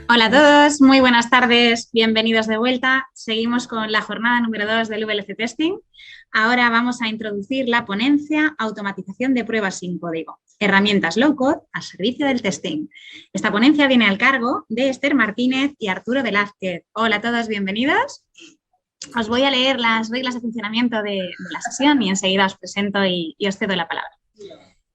Hola a todos, muy buenas tardes, bienvenidos de vuelta. Seguimos con la jornada número 2 del VLC Testing. Ahora vamos a introducir la ponencia Automatización de pruebas sin código, herramientas low-code al servicio del testing. Esta ponencia viene al cargo de Esther Martínez y Arturo Velázquez. Hola a todos, bienvenidos. Os voy a leer las reglas de funcionamiento de la sesión y enseguida os presento y os cedo la palabra.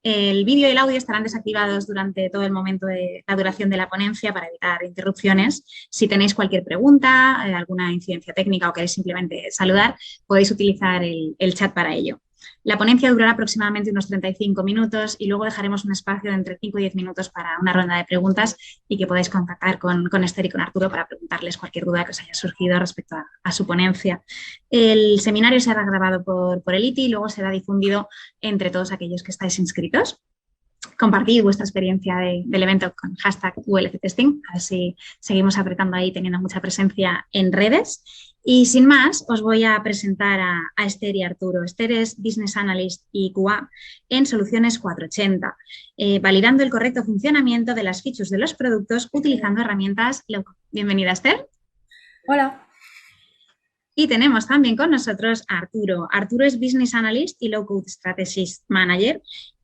El vídeo y el audio estarán desactivados durante todo el momento de la duración de la ponencia para evitar interrupciones. Si tenéis cualquier pregunta, alguna incidencia técnica o queréis simplemente saludar, podéis utilizar el chat para ello. La ponencia durará aproximadamente unos 35 minutos y luego dejaremos un espacio de entre 5 y 10 minutos para una ronda de preguntas y que podáis contactar con Esther y con Arturo para preguntarles cualquier duda que os haya surgido respecto a su ponencia. El seminario será grabado por el ITI y luego será difundido entre todos aquellos que estáis inscritos. Compartid vuestra experiencia del evento con hashtag ULCTesting, a ver si seguimos apretando ahí teniendo mucha presencia en redes. Y sin más, os voy a presentar a Esther y Arturo. Esther es Business Analyst y QA en Soluciones 480, validando el correcto funcionamiento de las features de los productos utilizando herramientas low-code. Bienvenida, Esther. Hola. Y tenemos también con nosotros a Arturo. Arturo es Business Analyst y Low Code Strategist Manager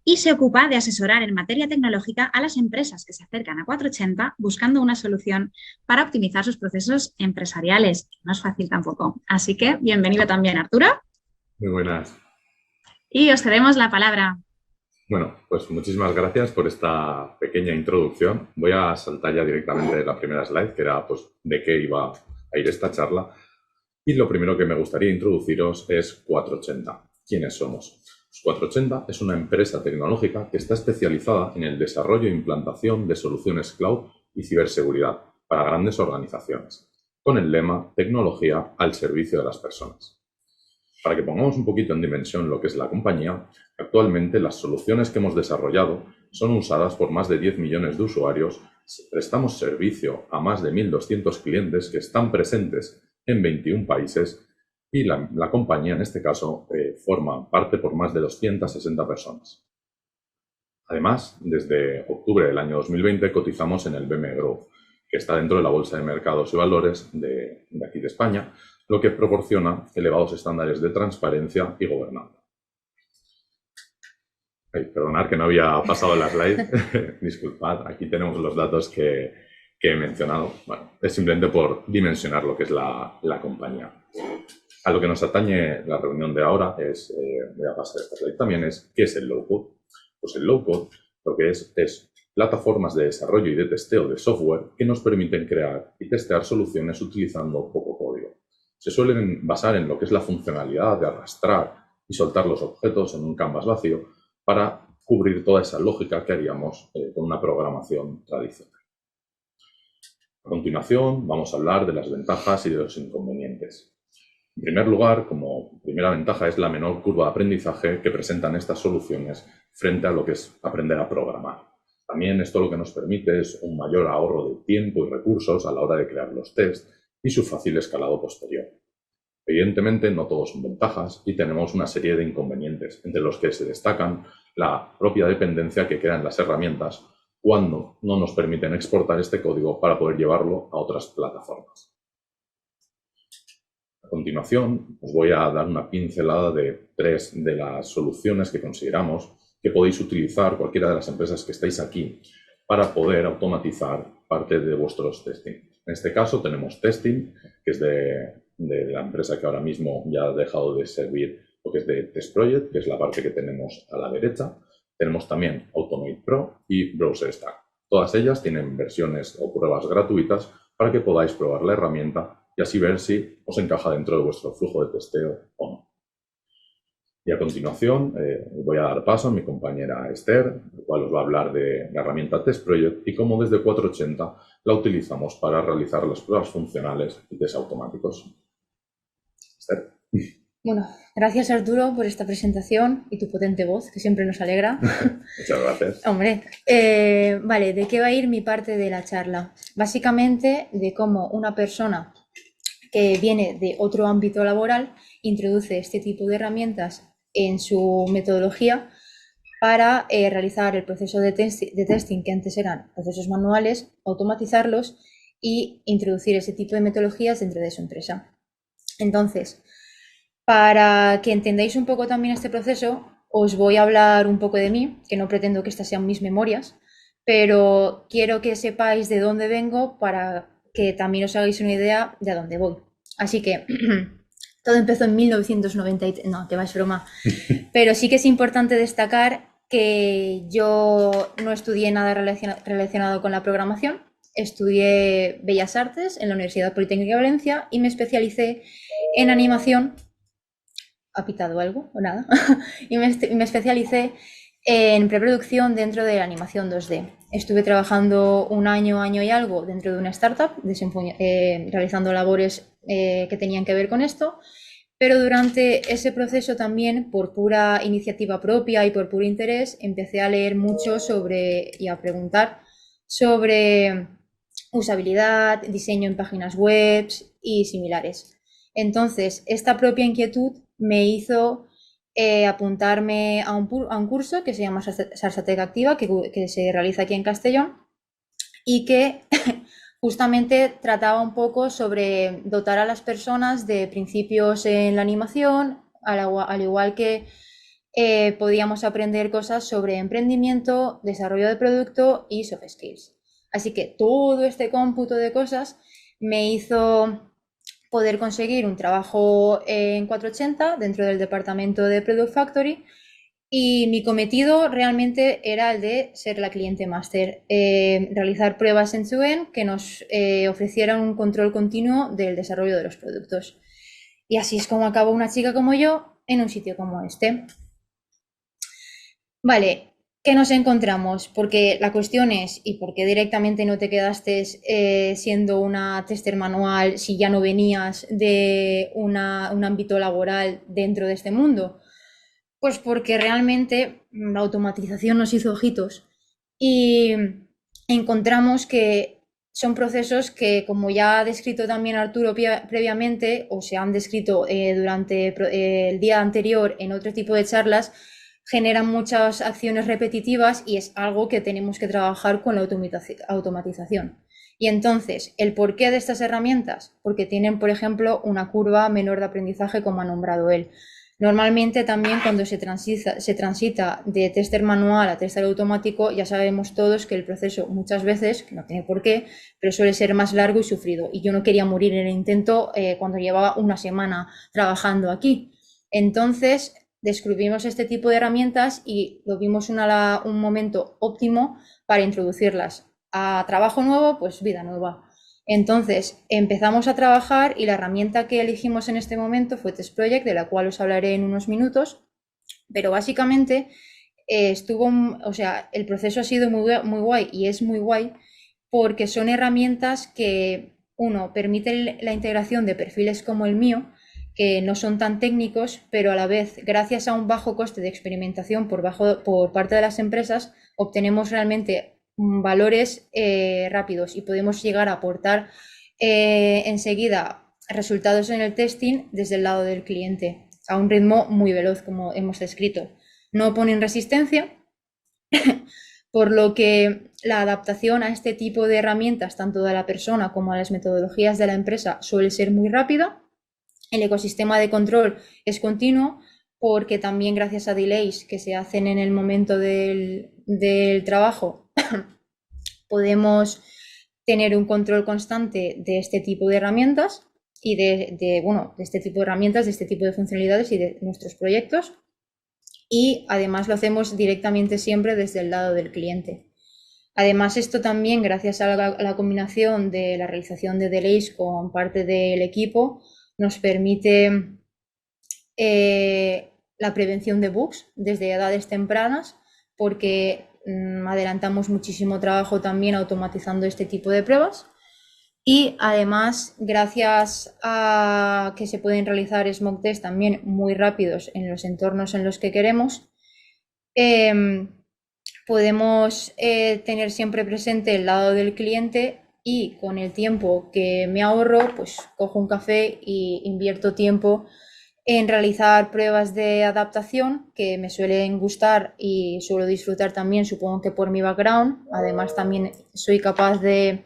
y se ocupa de asesorar en materia tecnológica a las empresas que se acercan a 480 buscando una solución para optimizar sus procesos empresariales. No es fácil tampoco. Así que bienvenido también, Arturo. Muy buenas. Y os cedemos la palabra. Bueno, pues muchísimas gracias por esta pequeña introducción. Voy a saltar ya directamente la primera slide, que era pues de qué iba a ir esta charla. Y lo primero que me gustaría introduciros es 480. ¿Quiénes somos? Pues 480 es una empresa tecnológica que está especializada en el desarrollo e implantación de soluciones cloud y ciberseguridad para grandes organizaciones, con el lema tecnología al servicio de las personas. Para que pongamos un poquito en dimensión lo que es la compañía, actualmente las soluciones que hemos desarrollado son usadas por más de 10 millones de usuarios, prestamos servicio a más de 1.200 clientes que están presentes en 21 países y la compañía en este caso forma parte por más de 260 personas. Además, desde octubre del año 2020 cotizamos en el BME Growth, que está dentro de la Bolsa de Mercados y Valores de aquí de España, lo que proporciona elevados estándares de transparencia y gobernanza. Perdonad que no había pasado la slide, disculpad, aquí tenemos los datos que he mencionado. Bueno, es simplemente por dimensionar lo que es la compañía. A lo que nos atañe la reunión de ahora es, voy a pasar esta slide también, es ¿qué es el low-code? Pues el low-code lo que es plataformas de desarrollo y de testeo de software que nos permiten crear y testear soluciones utilizando poco código. Se suelen basar en lo que es la funcionalidad de arrastrar y soltar los objetos en un canvas vacío para cubrir toda esa lógica que haríamos con una programación tradicional. A continuación, vamos a hablar de las ventajas y de los inconvenientes. En primer lugar, como primera ventaja, es la menor curva de aprendizaje que presentan estas soluciones frente a lo que es aprender a programar. También esto lo que nos permite es un mayor ahorro de tiempo y recursos a la hora de crear los tests y su fácil escalado posterior. Evidentemente, no todos son ventajas y tenemos una serie de inconvenientes, entre los que se destacan la propia dependencia que queda en las herramientas cuando no nos permiten exportar este código para poder llevarlo a otras plataformas. A continuación, os voy a dar una pincelada de 3 de las soluciones que consideramos que podéis utilizar cualquiera de las empresas que estáis aquí para poder automatizar parte de vuestros testing. En este caso tenemos Testing, que es de la empresa que ahora mismo ya ha dejado de servir lo que es de Test Project, que es la parte que tenemos a la derecha. Tenemos también Automate Pro y Browser Stack. Todas ellas tienen versiones o pruebas gratuitas para que podáis probar la herramienta y así ver si os encaja dentro de vuestro flujo de testeo o no. Y a continuación voy a dar paso a mi compañera Esther, la cual os va a hablar de la herramienta Test Project y cómo desde 480 la utilizamos para realizar las pruebas funcionales y test automáticos. Esther. Bueno, gracias Arturo por esta presentación y tu potente voz, que siempre nos alegra. Muchas gracias. Hombre, vale, ¿de qué va a ir mi parte de la charla? Básicamente de cómo una persona que viene de otro ámbito laboral introduce este tipo de herramientas en su metodología para realizar el proceso de testing que antes eran procesos manuales, automatizarlos y introducir ese tipo de metodologías dentro de su empresa. Entonces, para que entendáis un poco también este proceso, os voy a hablar un poco de mí, que no pretendo que estas sean mis memorias, pero quiero que sepáis de dónde vengo para que también os hagáis una idea de a dónde voy. Así que todo empezó en 1993, no, que va, es broma, pero sí que es importante destacar que yo no estudié nada relacionado con la programación, estudié Bellas Artes en la Universidad Politécnica de Valencia y me especialicé en animación. ¿Ha pitado algo o nada? Y me especialicé en preproducción dentro de la animación 2D. Estuve trabajando un año y algo dentro de una startup, realizando labores que tenían que ver con esto, pero durante ese proceso también, por pura iniciativa propia y por puro interés, empecé a leer mucho y a preguntar sobre usabilidad, diseño en páginas web y similares. Entonces, esta propia inquietud me hizo apuntarme a un curso que se llama Sarsatec Activa, que se realiza aquí en Castellón y que justamente trataba un poco sobre dotar a las personas de principios en la animación, al igual que podíamos aprender cosas sobre emprendimiento, desarrollo de producto y soft skills. Así que todo este cómputo de cosas me hizo poder conseguir un trabajo en 480 dentro del departamento de Product Factory y mi cometido realmente era el de ser la cliente máster, realizar pruebas end-to-end que nos ofrecieran un control continuo del desarrollo de los productos. Y así es como acabó una chica como yo en un sitio como este. Vale, ¿qué nos encontramos? Porque la cuestión es, ¿y por qué directamente no te quedaste siendo una tester manual si ya no venías de un ámbito laboral dentro de este mundo? Pues porque realmente la automatización nos hizo ojitos y encontramos que son procesos que, como ya ha descrito también Arturo previamente, o se han descrito durante el día anterior en otro tipo de charlas, generan muchas acciones repetitivas y es algo que tenemos que trabajar con la automatización. Y entonces, ¿el porqué de estas herramientas? Porque tienen, por ejemplo, una curva menor de aprendizaje, como ha nombrado él. Normalmente también cuando se transita de tester manual a tester automático, ya sabemos todos que el proceso muchas veces, que no tiene por qué, pero suele ser más largo y sufrido. Y yo no quería morir en el intento cuando llevaba una semana trabajando aquí. Entonces, descubrimos este tipo de herramientas y lo vimos un momento óptimo para introducirlas. A trabajo nuevo, pues vida nueva. Entonces empezamos a trabajar y la herramienta que elegimos en este momento fue Test Project, de la cual os hablaré en unos minutos, pero básicamente el proceso ha sido muy guay y es muy guay porque son herramientas que, uno, permiten la integración de perfiles como el mío, que no son tan técnicos, pero a la vez, gracias a un bajo coste de experimentación por parte de las empresas, obtenemos realmente valores rápidos y podemos llegar a aportar enseguida resultados en el testing desde el lado del cliente a un ritmo muy veloz, como hemos descrito. No ponen resistencia, por lo que la adaptación a este tipo de herramientas, tanto de la persona como a las metodologías de la empresa, suele ser muy rápida. El ecosistema de control es continuo porque también gracias a delays que se hacen en el momento del trabajo podemos tener un control constante de este tipo de herramientas y de este tipo de herramientas, de este tipo de funcionalidades y de nuestros proyectos. Y además lo hacemos directamente siempre desde el lado del cliente. Además, esto también, gracias a la combinación de la realización de delays con parte del equipo, nos permite la prevención de bugs desde edades tempranas, porque adelantamos muchísimo trabajo también automatizando este tipo de pruebas. Y además, gracias a que se pueden realizar smoke tests también muy rápidos en los entornos en los que queremos, podemos tener siempre presente el lado del cliente y con el tiempo que me ahorro, pues cojo un café y invierto tiempo en realizar pruebas de adaptación que me suelen gustar y suelo disfrutar también, supongo que por mi background. Además, también soy capaz de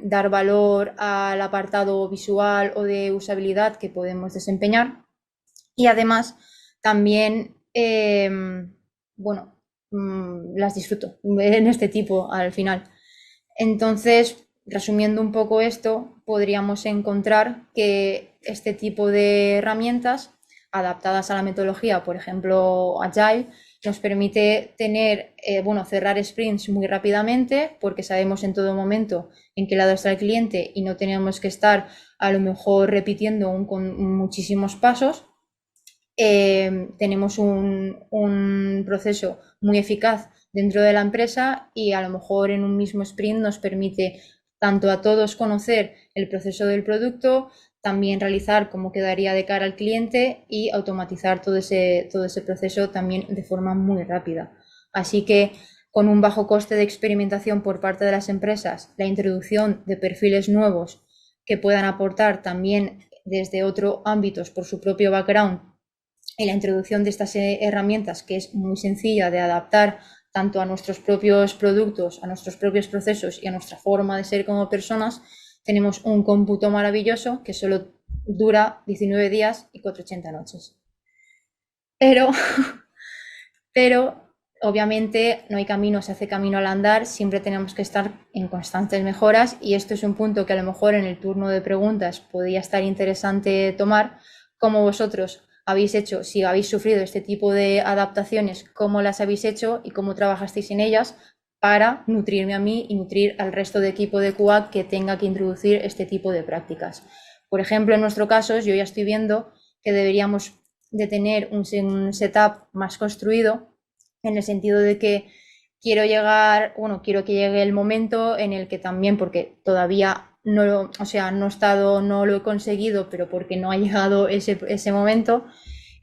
dar valor al apartado visual o de usabilidad que podemos desempeñar. Y además también, bueno, las disfruto en este tipo al final. Entonces, resumiendo un poco esto, podríamos encontrar que este tipo de herramientas adaptadas a la metodología, por ejemplo, Agile, nos permite tener, cerrar sprints muy rápidamente porque sabemos en todo momento en qué lado está el cliente y no tenemos que estar a lo mejor repitiendo con muchísimos pasos. Tenemos un proceso muy eficaz dentro de la empresa y a lo mejor en un mismo sprint nos permite tanto a todos conocer el proceso del producto, también realizar cómo quedaría de cara al cliente y automatizar todo ese proceso también de forma muy rápida. Así que con un bajo coste de experimentación por parte de las empresas, la introducción de perfiles nuevos que puedan aportar también desde otros ámbitos por su propio background y la introducción de estas herramientas que es muy sencilla de adaptar tanto a nuestros propios productos, a nuestros propios procesos y a nuestra forma de ser como personas, tenemos un cómputo maravilloso que solo dura 19 días y 480 noches. Pero obviamente no hay camino, se hace camino al andar, siempre tenemos que estar en constantes mejoras y esto es un punto que a lo mejor en el turno de preguntas podría estar interesante tomar, como vosotros habéis hecho, si habéis sufrido este tipo de adaptaciones, cómo las habéis hecho y cómo trabajasteis en ellas para nutrirme a mí y nutrir al resto de equipo de QA que tenga que introducir este tipo de prácticas. Por ejemplo, en nuestro caso, yo ya estoy viendo que deberíamos de tener un setup más construido en el sentido de que quiero que llegue el momento en el que también, porque todavía no lo he conseguido, pero porque no ha llegado ese momento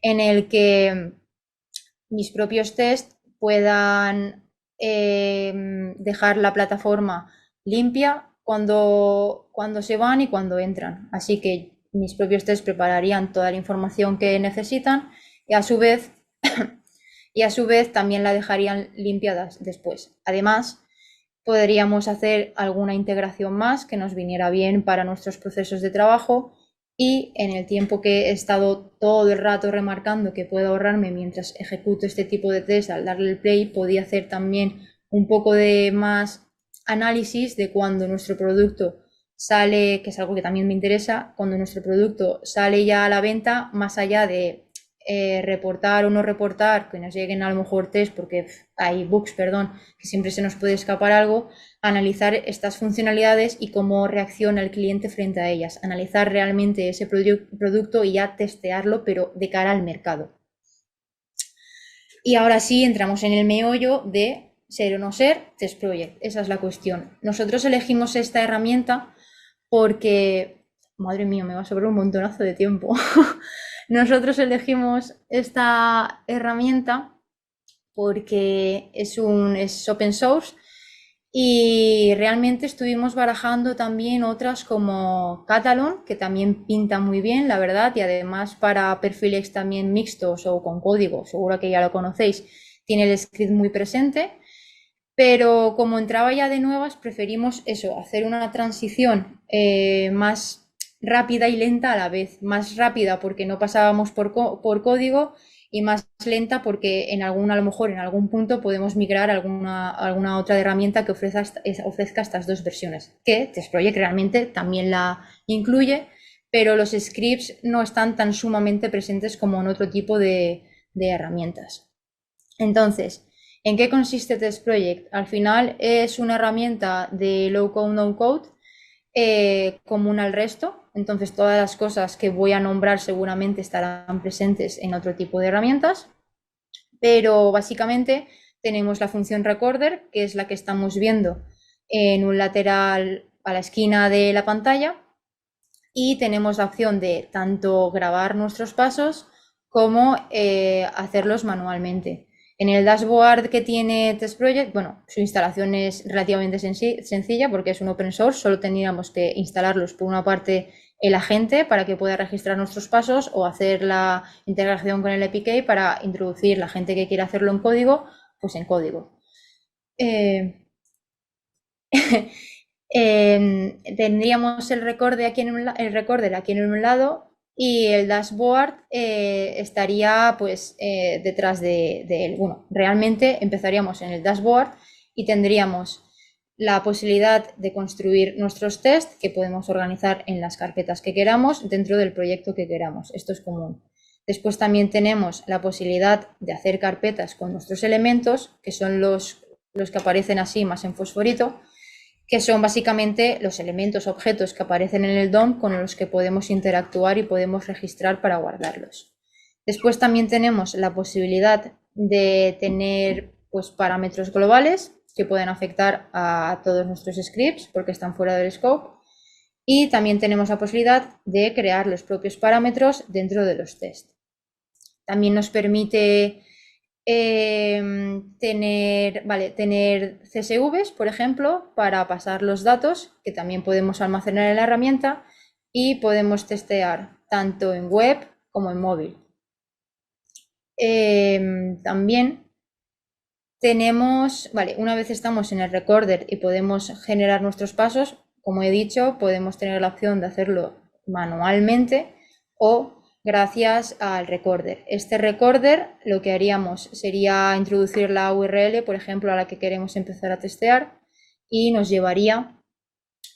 en el que mis propios test puedan dejar la plataforma limpia cuando se van y cuando entran. Así que mis propios test prepararían toda la información que necesitan y a su vez también la dejarían limpiada después. Además, podríamos hacer alguna integración más que nos viniera bien para nuestros procesos de trabajo y en el tiempo que he estado todo el rato remarcando que puedo ahorrarme mientras ejecuto este tipo de test al darle el play, podía hacer también un poco de más análisis de cuando nuestro producto sale, que es algo que también me interesa, cuando nuestro producto sale ya a la venta, más allá de reportar o no reportar, que nos lleguen a lo mejor test porque hay bugs, que siempre se nos puede escapar algo, analizar estas funcionalidades y cómo reacciona el cliente frente a ellas, analizar realmente ese producto y ya testearlo, pero de cara al mercado. Y ahora sí entramos en el meollo de ser o no ser Test Project. Esa es la cuestión. Nosotros elegimos esta herramienta porque, madre mía, me va a sobrar un montonazo de tiempo. Nosotros elegimos esta herramienta porque es open source y realmente estuvimos barajando también otras como Catalon, que también pinta muy bien, la verdad, y además para perfiles también mixtos o con código, seguro que ya lo conocéis, tiene el script muy presente, pero como entraba ya de nuevas, preferimos hacer una transición más rápida y lenta a la vez. Más rápida porque no pasábamos por código y más lenta porque a lo mejor en algún punto podemos migrar a alguna otra herramienta que ofrezca estas dos versiones, que Test Project realmente también la incluye, pero los scripts no están tan sumamente presentes como en otro tipo de herramientas. Entonces, ¿en qué consiste Test Project? Al final es una herramienta de low code, no code, común al resto. Entonces todas las cosas que voy a nombrar seguramente estarán presentes en otro tipo de herramientas, pero básicamente tenemos la función recorder, que es la que estamos viendo en un lateral a la esquina de la pantalla, y tenemos la opción de tanto grabar nuestros pasos como hacerlos manualmente. En el dashboard que tiene Test Project, su instalación es relativamente sencilla porque es un open source, solo tendríamos que instalarlos por una parte el agente para que pueda registrar nuestros pasos o hacer la integración con el APK para introducir la gente que quiera hacerlo en código, pues en código. Tendríamos el recorder aquí en un lado y el dashboard estaría pues detrás de él. Bueno, realmente empezaríamos en el dashboard y tendríamos la posibilidad de construir nuestros tests que podemos organizar en las carpetas que queramos dentro del proyecto que queramos. Esto es común. Después también tenemos la posibilidad de hacer carpetas con nuestros elementos, que son los que aparecen así más en fosforito, que son básicamente los elementos, objetos que aparecen en el DOM con los que podemos interactuar y podemos registrar para guardarlos. Después también tenemos la posibilidad de tener pues, parámetros globales que pueden afectar a todos nuestros scripts porque están fuera del scope. Y también tenemos la posibilidad de crear los propios parámetros dentro de los tests. También nos permite tener CSVs, por ejemplo, para pasar los datos que también podemos almacenar en la herramienta y podemos testear tanto en web como en móvil. También tenemos, una vez estamos en el recorder y podemos generar nuestros pasos, como he dicho, podemos tener la opción de hacerlo manualmente o gracias al recorder. Este recorder lo que haríamos sería introducir la URL, por ejemplo, a la que queremos empezar a testear y nos llevaría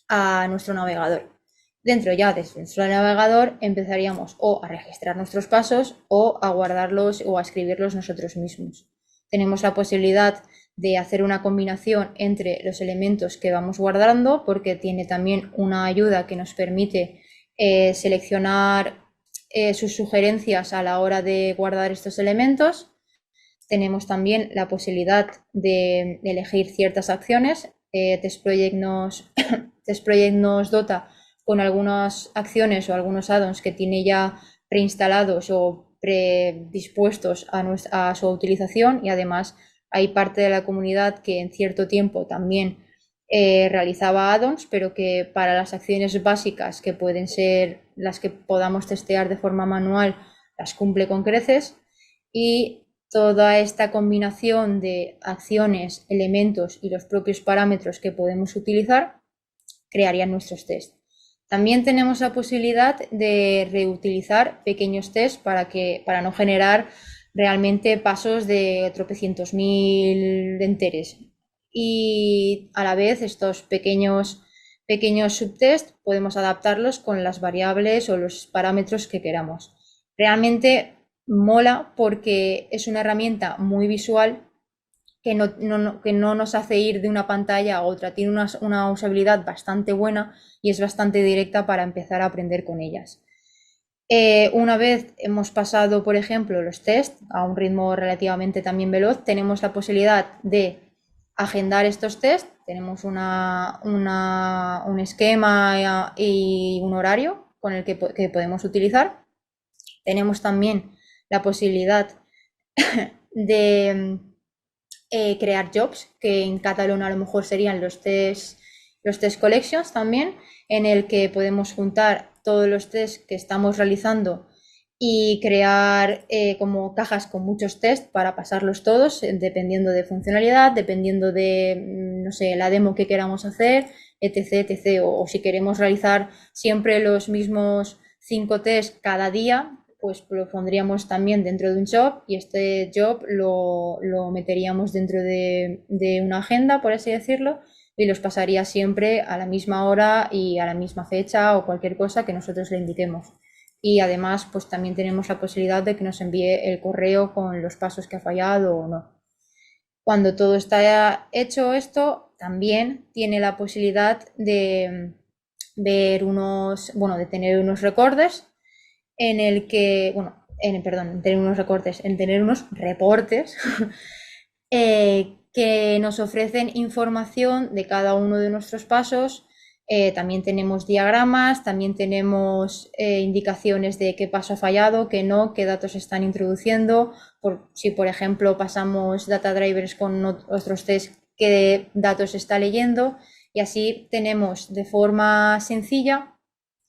a nuestro navegador. Dentro ya de nuestro navegador empezaríamos o a registrar nuestros pasos o a guardarlos o a escribirlos nosotros mismos. Tenemos la posibilidad de hacer una combinación entre los elementos que vamos guardando porque tiene también una ayuda que nos permite seleccionar sus sugerencias a la hora de guardar estos elementos. Tenemos también la posibilidad de elegir ciertas acciones. TestProject nos dota con algunas acciones o algunos add-ons que tiene ya preinstalados o predispuestos a su utilización y además hay parte de la comunidad que en cierto tiempo también realizaba add-ons, pero que para las acciones básicas que pueden ser las que podamos testear de forma manual las cumple con creces y toda esta combinación de acciones, elementos y los propios parámetros que podemos utilizar crearían nuestros tests. También tenemos la posibilidad de reutilizar pequeños tests para no generar realmente pasos de tropecientos mil enteres. Y a la vez estos pequeños subtests podemos adaptarlos con las variables o los parámetros que queramos. Realmente mola porque es una herramienta muy visual que no nos hace ir de una pantalla a otra. Tiene una usabilidad bastante buena y es bastante directa para empezar a aprender con ellas. Una vez hemos pasado, por ejemplo, los tests a un ritmo relativamente también veloz, tenemos la posibilidad de agendar estos tests. Tenemos un esquema y un horario con el que podemos utilizar. Tenemos también la posibilidad de crear jobs, que en Catalan a lo mejor serían los test collections también, en el que podemos juntar todos los tests que estamos realizando y crear como cajas con muchos tests para pasarlos todos, dependiendo de funcionalidad, dependiendo de, no sé, la demo que queramos hacer, etc. O si queremos realizar siempre los mismos 5 tests cada día, pues lo pondríamos también dentro de un job y este job lo meteríamos dentro de una agenda, por así decirlo, y los pasaría siempre a la misma hora y a la misma fecha o cualquier cosa que nosotros le indiquemos. Y además, pues también tenemos la posibilidad de que nos envíe el correo con los pasos que ha fallado o no. Cuando todo está hecho esto, también tiene la posibilidad de ver de tener unos recorders en el que, tener unos reportes que nos ofrecen información de cada uno de nuestros pasos. También tenemos diagramas, también tenemos indicaciones de qué paso ha fallado, qué no, qué datos están introduciendo, si por ejemplo pasamos data drivers con otros tests, qué datos está leyendo, y así tenemos de forma sencilla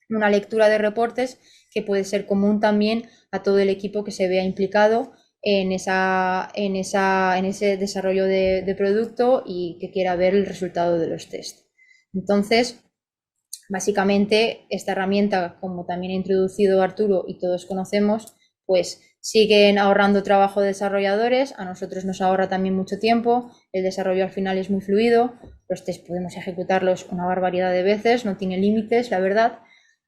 una lectura de reportes que puede ser común también a todo el equipo que se vea implicado en ese desarrollo de producto y que quiera ver el resultado de los tests. Entonces, básicamente, esta herramienta, como también ha introducido Arturo y todos conocemos, pues siguen ahorrando trabajo de desarrolladores, a nosotros nos ahorra también mucho tiempo, el desarrollo al final es muy fluido, los test podemos ejecutarlos una barbaridad de veces, no tiene límites, la verdad.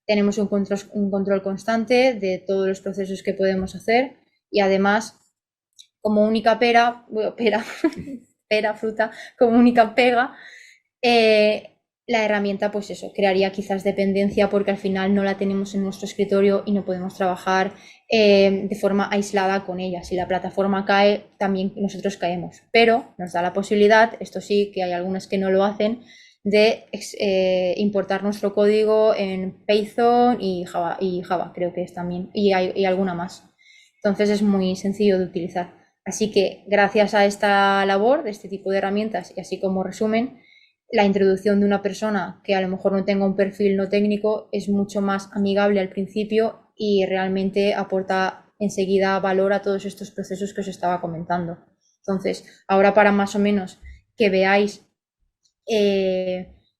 Tenemos un control constante de todos los procesos que podemos hacer y además, como única fruta, como única pega, la herramienta, pues eso, crearía quizás dependencia porque al final no la tenemos en nuestro escritorio y no podemos trabajar de forma aislada con ella. Si la plataforma cae, también nosotros caemos, pero nos da la posibilidad, esto sí, que hay algunas que no lo hacen, de importar nuestro código en Python y Java creo que es también, y alguna más. Entonces es muy sencillo de utilizar. Así que gracias a esta labor de este tipo de herramientas y así como resumen, la introducción de una persona que a lo mejor no tenga un perfil no técnico es mucho más amigable al principio y realmente aporta enseguida valor a todos estos procesos que os estaba comentando. Entonces, ahora para más o menos que veáis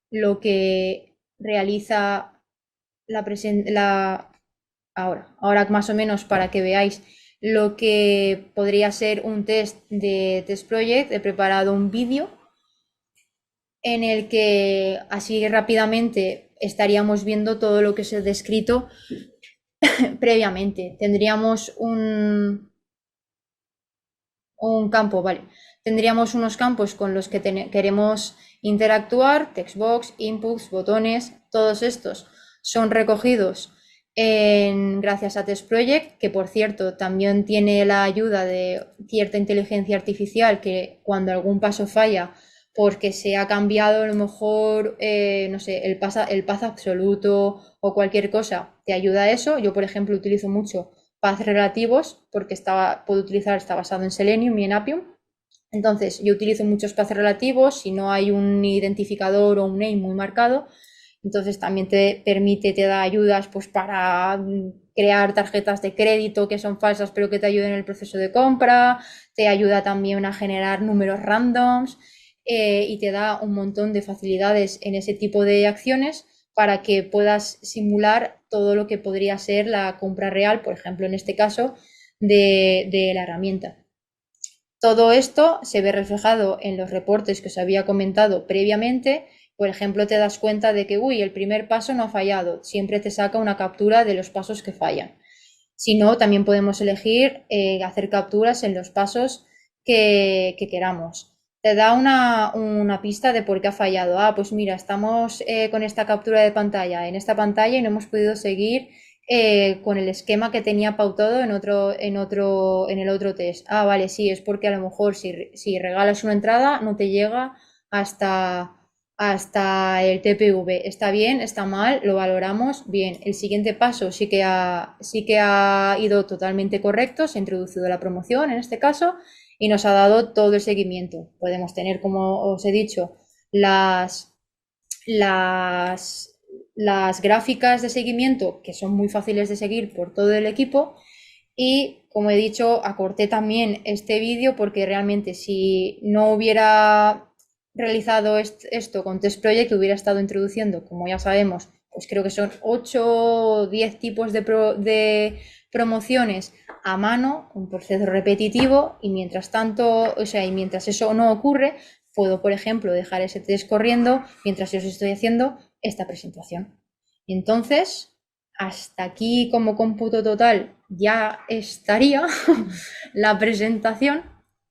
lo que realiza ahora más o menos para que veáis lo que podría ser un test de Test Project, he preparado un vídeo en el que así rápidamente estaríamos viendo todo lo que se ha descrito previamente. Tendríamos un campo, vale. Tendríamos unos campos con los que queremos interactuar, textbox, inputs, botones, todos estos son recogidos gracias a Test Project, que por cierto también tiene la ayuda de cierta inteligencia artificial que cuando algún paso falla porque se ha cambiado a lo mejor, no sé, el path absoluto o cualquier cosa, te ayuda a eso. Yo, por ejemplo, utilizo mucho path relativos porque está basado en Selenium y en Appium. Entonces, yo utilizo muchos paths relativos si no hay un identificador o un name muy marcado. Entonces, también te da ayudas pues, para crear tarjetas de crédito que son falsas pero que te ayuden en el proceso de compra. Te ayuda también a generar números randoms y te da un montón de facilidades en ese tipo de acciones para que puedas simular todo lo que podría ser la compra real, por ejemplo, en este caso, de la herramienta. Todo esto se ve reflejado en los reportes que os había comentado previamente. Por ejemplo, te das cuenta de que, el primer paso no ha fallado. Siempre te saca una captura de los pasos que fallan. Si no, también podemos elegir hacer capturas en los pasos que queramos. Te da una pista de por qué ha fallado. Pues mira, estamos con esta captura de pantalla en esta pantalla y no hemos podido seguir con el esquema que tenía pautado en el otro test. Vale, sí, es porque a lo mejor si regalas una entrada no te llega hasta el TPV. ¿Está bien? ¿Está mal? ¿Lo valoramos? Bien. El siguiente paso sí que ha ido totalmente correcto. Se ha introducido la promoción en este caso y nos ha dado todo el seguimiento. Podemos tener, como os he dicho, las gráficas de seguimiento que son muy fáciles de seguir por todo el equipo y, como he dicho, acorté también este vídeo porque realmente si no hubiera realizado esto con Test Project, que hubiera estado introduciendo, como ya sabemos, pues creo que son 8 o 10 tipos de promociones a mano, un proceso repetitivo y mientras tanto, y mientras eso no ocurre, puedo, por ejemplo, dejar ese test corriendo mientras yo os estoy haciendo esta presentación. Entonces, hasta aquí como cómputo total ya estaría la presentación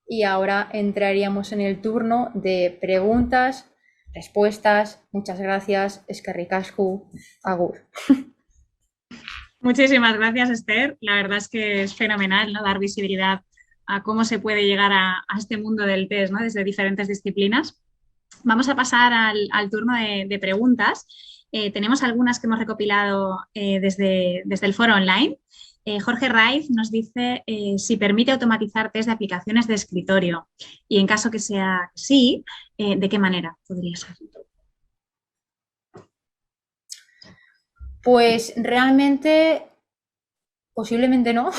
y ahora entraríamos en el turno de preguntas, respuestas. Muchas gracias, eskerrik asko, agur. Muchísimas gracias, Esther. La verdad es que es fenomenal, ¿no?, dar visibilidad a cómo se puede llegar a este mundo del test, ¿no?, desde diferentes disciplinas. Vamos a pasar al turno de preguntas. Tenemos algunas que hemos recopilado desde el foro online. Jorge Raiz nos dice si permite automatizar test de aplicaciones de escritorio y en caso que sea sí, ¿de qué manera podría ser? Pues realmente, posiblemente no,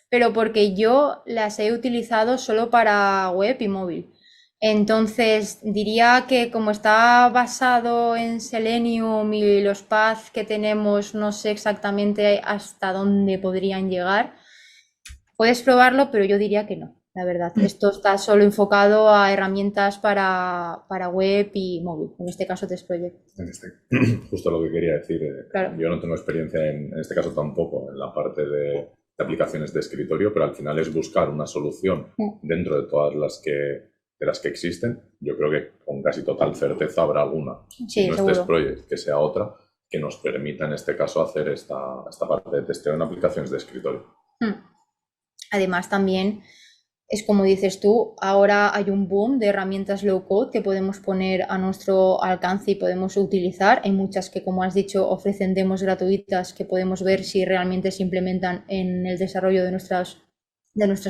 pero porque yo las he utilizado solo para web y móvil. Entonces, diría que como está basado en Selenium y los paths que tenemos, no sé exactamente hasta dónde podrían llegar. Puedes probarlo, pero yo diría que no, la verdad. Esto está solo enfocado a herramientas para web y móvil, en este caso Test Project. Justo lo que quería decir. Claro. Yo no tengo experiencia en este caso tampoco en la parte de aplicaciones de escritorio, pero al final es buscar una solución dentro de todas las que existen. Yo creo que con casi total certeza habrá alguna, Sí, no es seguro. Test Project, que sea otra, que nos permita en este caso hacer esta parte de testeo en aplicaciones de escritorio. Además, también es como dices tú, ahora hay un boom de herramientas low code que podemos poner a nuestro alcance y podemos utilizar. Hay muchas que, como has dicho, ofrecen demos gratuitas que podemos ver si realmente se implementan en el desarrollo de nuestras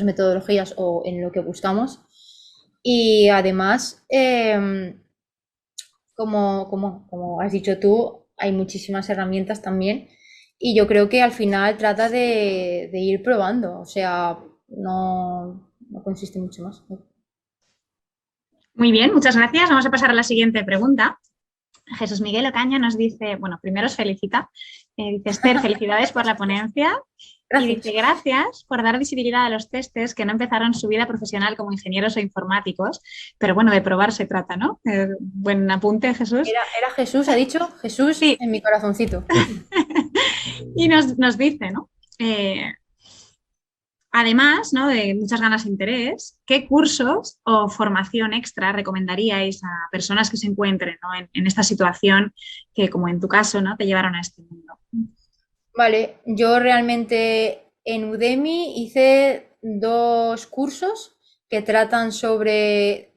metodologías o en lo que buscamos. Y además, como has dicho tú, hay muchísimas herramientas también. Y yo creo que al final trata de ir probando, o sea, no consiste mucho más. Muy bien, muchas gracias. Vamos a pasar a la siguiente pregunta. Jesús Miguel Ocaña nos dice, bueno, primero os felicita. Dice, Esther, felicidades por la ponencia. Gracias. Y dice, gracias por dar visibilidad a los testes que no empezaron su vida profesional como ingenieros o informáticos, pero bueno, de probar se trata, ¿no? Buen apunte, Jesús. Era Jesús, ha dicho Jesús, sí. En mi corazoncito. Y nos dice, ¿no? Además, ¿no?, de muchas ganas e interés, ¿qué cursos o formación extra recomendaríais a personas que se encuentren, ¿no?, en esta situación que, como en tu caso, ¿no?, te llevaron a este mundo? Vale, yo realmente en Udemy hice 2 cursos que tratan sobre...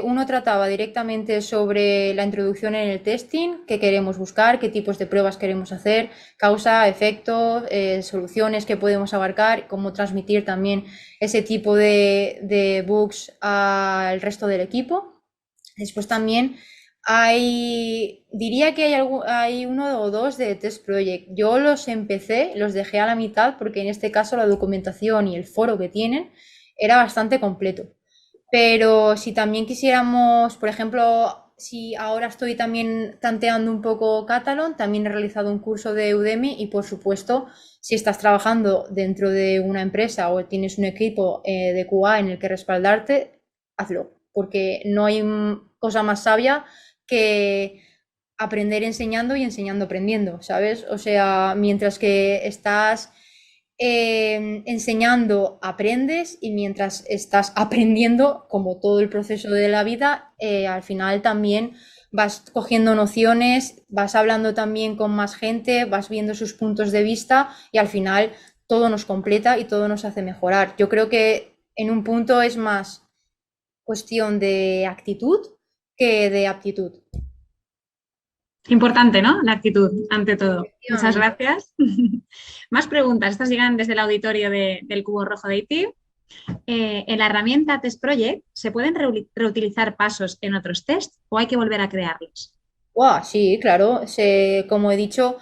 uno trataba directamente sobre la introducción en el testing, qué queremos buscar, qué tipos de pruebas queremos hacer, causa, efecto, soluciones que podemos abarcar, cómo transmitir también ese tipo de bugs al resto del equipo. Después también diría que hay 1 o 2 de Test Project. Yo los dejé a la mitad porque en este caso la documentación y el foro que tienen era bastante completo. Pero si también quisiéramos, por ejemplo, si ahora estoy también tanteando un poco Catalan, también he realizado un curso de Udemy y, por supuesto, si estás trabajando dentro de una empresa o tienes un equipo de QA en el que respaldarte, hazlo, porque no hay cosa más sabia que aprender enseñando y enseñando aprendiendo, ¿sabes? O sea, mientras que estás... enseñando aprendes y mientras estás aprendiendo, como todo el proceso de la vida, al final también vas cogiendo nociones, vas hablando también con más gente, vas viendo sus puntos de vista y al final todo nos completa y todo nos hace mejorar. Yo creo que en un punto es más cuestión de actitud que de aptitud. Importante, ¿no? La actitud, ante todo. Muchas gracias. Más preguntas. Estas llegan desde el auditorio del Cubo Rojo de IT. En la herramienta Test Project, ¿se pueden reutilizar pasos en otros tests o hay que volver a crearlos? Sí, claro. Como he dicho,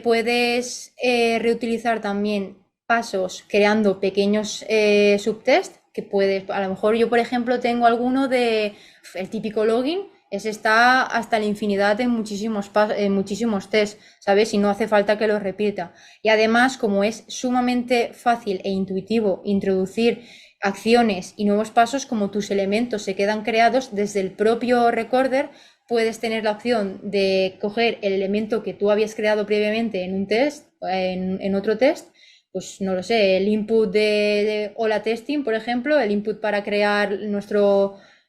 puedes reutilizar también pasos creando pequeños subtests que puedes, a lo mejor yo, por ejemplo, tengo alguno el típico login. Ese está hasta la infinidad en muchísimos tests, ¿sabes? Y no hace falta que lo repita. Y además, como es sumamente fácil e intuitivo introducir acciones y nuevos pasos, como tus elementos se quedan creados desde el propio recorder, puedes tener la opción de coger el elemento que tú habías creado previamente en un test, en otro test, pues no lo sé, el input de Hola Testing, por ejemplo, el input para crear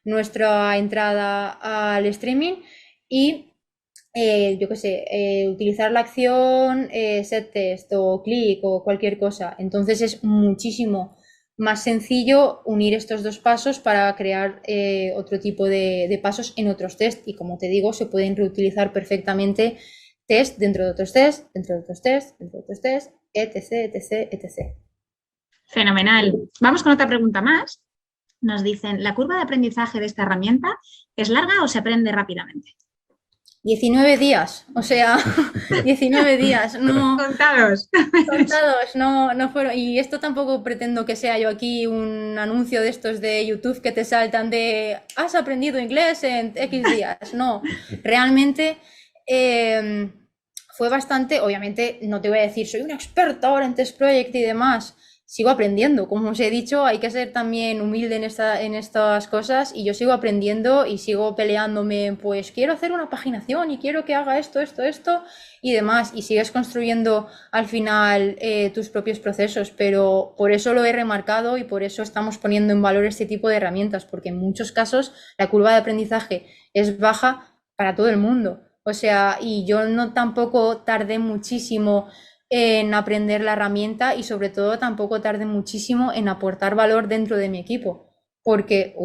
nuestra entrada al streaming y yo qué sé, utilizar la acción set test o click o cualquier cosa. Entonces es muchísimo más sencillo unir estos 2 pasos para crear otro tipo de pasos en otros test y, como te digo, se pueden reutilizar perfectamente test dentro de otros test, dentro de otros test, dentro de otros test, etc, etc, etc. Fenomenal. Vamos con otra pregunta más. Nos dicen, ¿la curva de aprendizaje de esta herramienta es larga o se aprende rápidamente? 19 días, o sea, 19 días, no, Contados. contados, no fueron. Y esto tampoco pretendo que sea yo aquí un anuncio de estos de YouTube que te saltan de has aprendido inglés en X días. No, realmente fue bastante, obviamente no te voy a decir soy una experta ahora en Test Project y demás. Sigo aprendiendo, como os he dicho, hay que ser también humilde en estas cosas y yo sigo aprendiendo y sigo peleándome, pues quiero hacer una paginación y quiero que haga esto y demás, y sigues construyendo al final tus propios procesos, pero por eso lo he remarcado y por eso estamos poniendo en valor este tipo de herramientas, porque en muchos casos la curva de aprendizaje es baja para todo el mundo, o sea, y yo no tampoco tardé muchísimo en aprender la herramienta y sobre todo tampoco tardé muchísimo en aportar valor dentro de mi equipo, porque,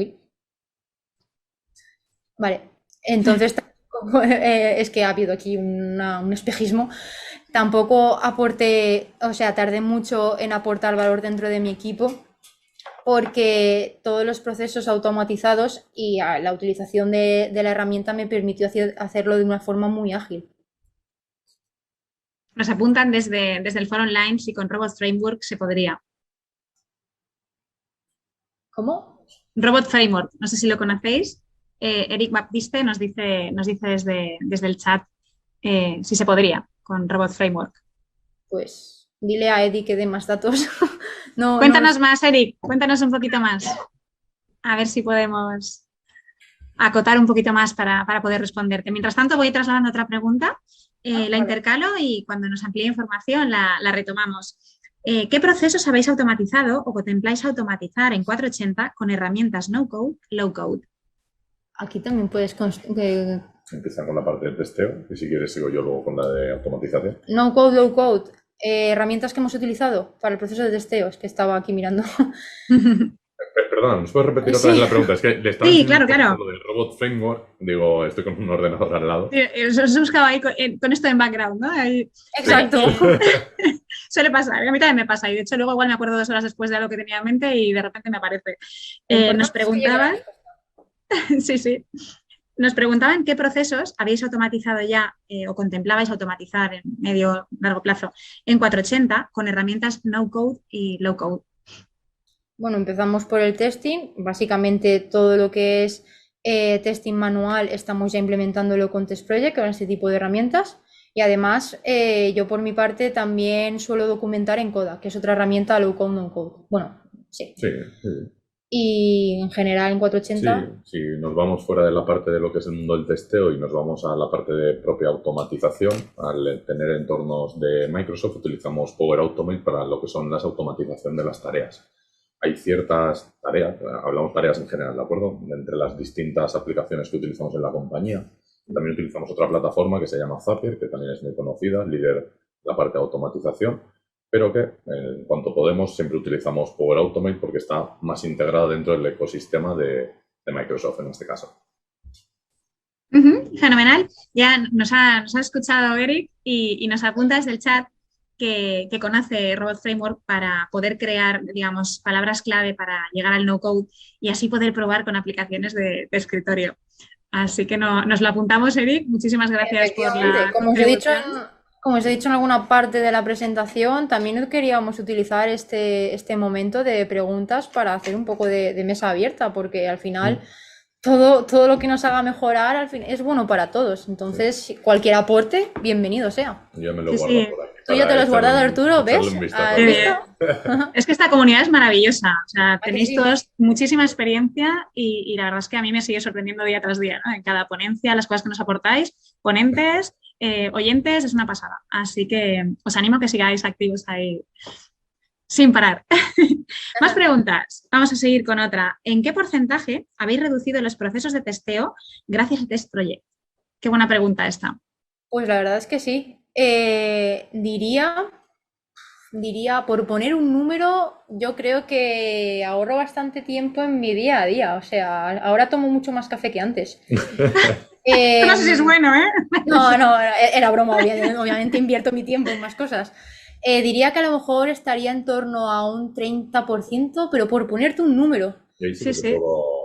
vale, entonces es que ha habido aquí un espejismo, tampoco aporté, o sea, tardé mucho en aportar valor dentro de mi equipo porque todos los procesos automatizados y la utilización de la herramienta me permitió hacerlo de una forma muy ágil. Nos apuntan desde el foro online si con Robot Framework se podría. ¿Cómo? Robot Framework, no sé si lo conocéis. Eric Baptiste nos dice desde el chat si se podría con Robot Framework. Pues dile a Eddie que dé más datos. Cuéntanos más, Eric, cuéntanos un poquito más. A ver si podemos acotar un poquito más para poder responderte. Mientras tanto, voy trasladando otra pregunta. La intercalo y cuando nos amplíe información la retomamos. ¿Qué procesos habéis automatizado o contempláis automatizar en 480 con herramientas no-code, low-code? Aquí también puedes... Empieza con la parte de testeo y si quieres sigo yo luego con la de automatización. No-code, low-code. Herramientas que hemos utilizado para el proceso de testeo. Es que estaba aquí mirando. Perdón, ¿nos puedes repetir otra vez la pregunta? Es que le estaba sí, claro. Lo del Robot Framework, digo, estoy con un ordenador al lado. Os he buscado ahí con esto en background, ¿no? Ahí. Exacto. Suele pasar, a mí también me pasa y de hecho luego igual me acuerdo 2 horas después de algo que tenía en mente y de repente me aparece. Nos preguntaban, sí, nos preguntaban qué procesos habéis automatizado ya o contemplabais automatizar en medio largo plazo en 480 con herramientas no-code y low-code. Bueno, empezamos por el testing. Básicamente todo lo que es testing manual estamos ya implementándolo con Test Project, con este tipo de herramientas. Y además, yo por mi parte también suelo documentar en Coda, que es otra herramienta low code, no code. Bueno, sí. Sí. Y en general en 480... Sí, si nos vamos fuera de la parte de lo que es el mundo del testeo y nos vamos a la parte de propia automatización, al tener entornos de Microsoft utilizamos Power Automate para lo que son las automatización de las tareas. Hay ciertas tareas, hablamos tareas en general, ¿de acuerdo? Entre las distintas aplicaciones que utilizamos en la compañía. También utilizamos otra plataforma que se llama Zapier, que también es muy conocida, líder de la parte de automatización, pero que en cuanto podemos siempre utilizamos Power Automate porque está más integrada dentro del ecosistema de Microsoft en este caso. Fenomenal. Ya nos ha escuchado Eric y nos apunta desde el chat que conoce Robot Framework para poder crear, digamos, palabras clave para llegar al no-code y así poder probar con aplicaciones de escritorio. Así que nos lo apuntamos, Eric. Muchísimas gracias por la... Como os he dicho en alguna parte de la presentación, también queríamos utilizar este momento de preguntas para hacer un poco de mesa abierta, porque al final todo lo que nos haga mejorar al fin, es bueno para todos. Entonces, cualquier aporte, bienvenido sea. Yo me lo guardo por aquí. Tú ya te lo has guardado, Arturo, ¿ves? Es que esta comunidad es maravillosa. O sea, tenéis todos muchísima experiencia y la verdad es que a mí me sigue sorprendiendo día tras día, ¿no? En cada ponencia, las cosas que nos aportáis, ponentes, oyentes, es una pasada. Así que os animo a que sigáis activos ahí sin parar. Más preguntas. Vamos a seguir con otra. ¿En qué porcentaje habéis reducido los procesos de testeo gracias a Test Project? Qué buena pregunta esta. Pues la verdad es que sí. Diría, por poner un número, yo creo que ahorro bastante tiempo en mi día a día. O sea, ahora tomo mucho más café que antes. No sé si es bueno, ¿eh? No, era broma, obviamente invierto mi tiempo en más cosas. Diría que a lo mejor estaría en torno a un 30%, pero por ponerte un número. Sí.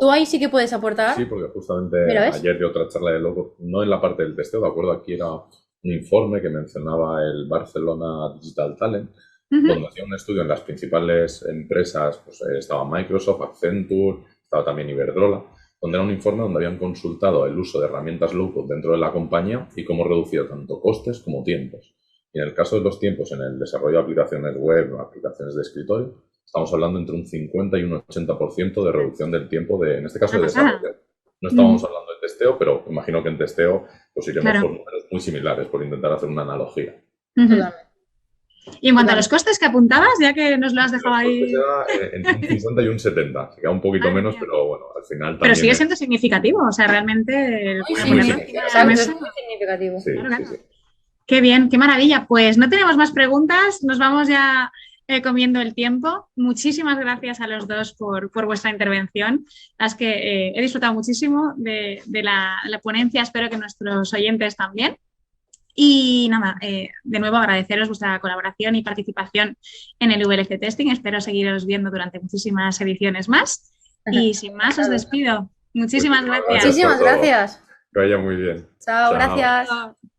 tú ahí sí que puedes aportar. Sí, porque justamente Mira, ¿ves? ayer di otra charla de logo, no en la parte del testeo, de acuerdo, aquí era un informe que mencionaba el Barcelona Digital Talent, donde hacía un estudio en las principales empresas, pues estaba Microsoft, Accenture, estaba también Iberdrola, donde era un informe donde habían consultado el uso de herramientas low-code dentro de la compañía y cómo reducía tanto costes como tiempos. Y en el caso de los tiempos en el desarrollo de aplicaciones web o aplicaciones de escritorio, estamos hablando entre un 50 y un 80% de reducción del tiempo de, en este caso, de desarrollo. No estábamos hablando de testeo, pero imagino que en testeo pues iremos por números muy similares, por intentar hacer una analogía. Y en cuanto a los costes que apuntabas, ya que nos lo has dejado ahí... Entre un 50 y un 70, se queda un poquito menos, pero bueno, al final también... Pero sigue siendo significativo, o sea, realmente... Muy significativo. Sí, claro. sí. Qué bien, qué maravilla. Pues no tenemos más preguntas, nos vamos ya comiendo el tiempo. Muchísimas gracias a los dos por vuestra intervención. Las que he disfrutado muchísimo de la ponencia, espero que nuestros oyentes también. Y nada, de nuevo agradeceros vuestra colaboración y participación en el VLC Testing. Espero seguiros viendo durante muchísimas ediciones más. Y sin más, os despido. Muchísimas gracias. Muchísimas gracias. Que vaya muy bien. Chao, gracias. Chao.